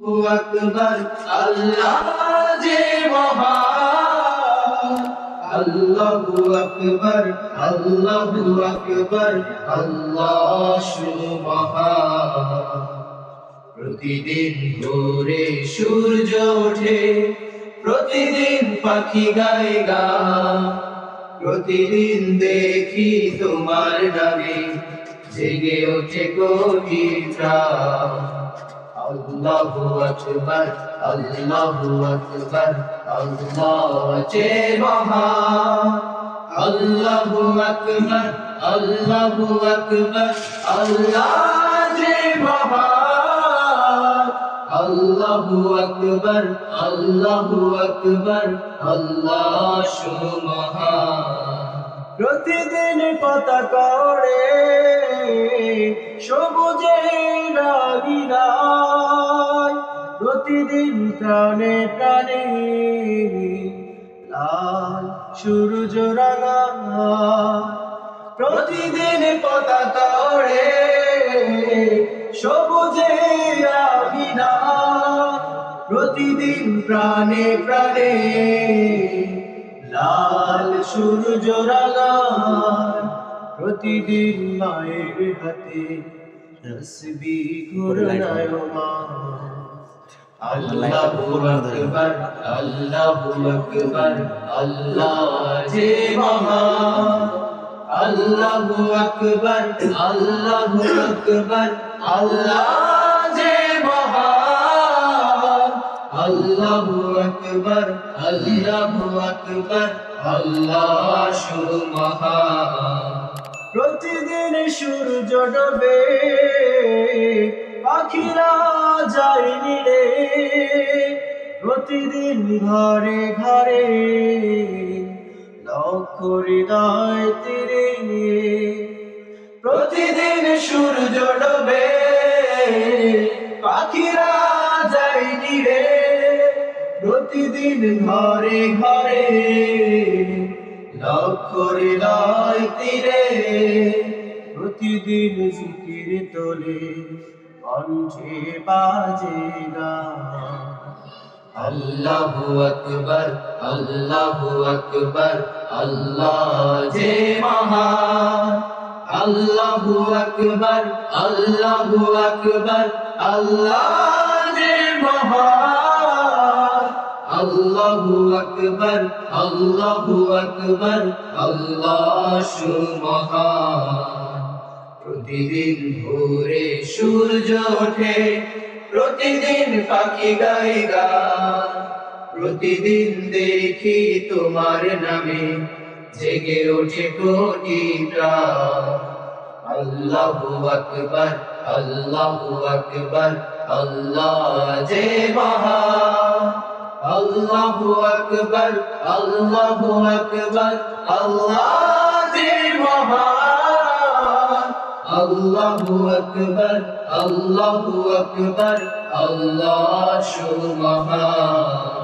আকবার আল্লাহ যে মহান আল্লাহু আকবার আল্লাহ সুবহান প্রতিদিন ভোরে সূর্য ওঠে প্রতিদিন পাখি গায় গান প্রতিদিন দেখি তোমার নামে জেগে ওঠে কোটি প্রাণ আল্লাহু আকবার আল্লাহ যে মহান আল্লাহু আকবার আল্লাহ যে মহান আল্লাহু আকবার আল্লাহ সুবহান প্রতিদিন পতাকা ওড়ে সবুজের রাগিরায় প্রতিদিন প্রাণে প্রাণে লাল সূর্য রাঙা প্রতিদিন পতাকা ওড়ে সবুজের রাগিরায় প্রতিদিন প্রাণে প্রাণে লাল সূর্য রাঙায় প্রতিদিন মায়ের হাতে তসবিহ ঘূর্ণায়মান আল্লাহু আকবার আল্লাহ যে মহান আল্লাহু আকবার আল্লাহ যে মহান আল্লাহু আকবার আল্লাহ সুবহান প্রতিদিন সূর্য ডোবে পাখিরা যায় নিরে প্রতিদিন ঘরে ঘরে লক্ষ হৃদয় তীরে প্রতিদিন সূর্য ডোবে পাখিরা যায় নিরে প্রতিদিন ঘরে ঘরে লক্ষ হৃদয় তীরে প্রতিদিন জিকির তোলে কণ্ঠে বাজে গান আল্লাহু আকবার আল্লাহ যে মহান আল্লাহু আকবার আল্লাহ যে মহান আল্লাহু আকবার আল্লাহ সুবহান প্রতিদিন ভোরে সূর্য ওঠে প্রতিদিন পাখি গায় গান প্রতিদিন দেখি তোমার নামে জেগে ওঠে কোটি প্রাণ আল্লাহু আকবার আল্লাহ যে মহান আল্লাহু আকবার আল্লাহ যে মহান আল্লাহু আকবার আল্লাহ সুবহান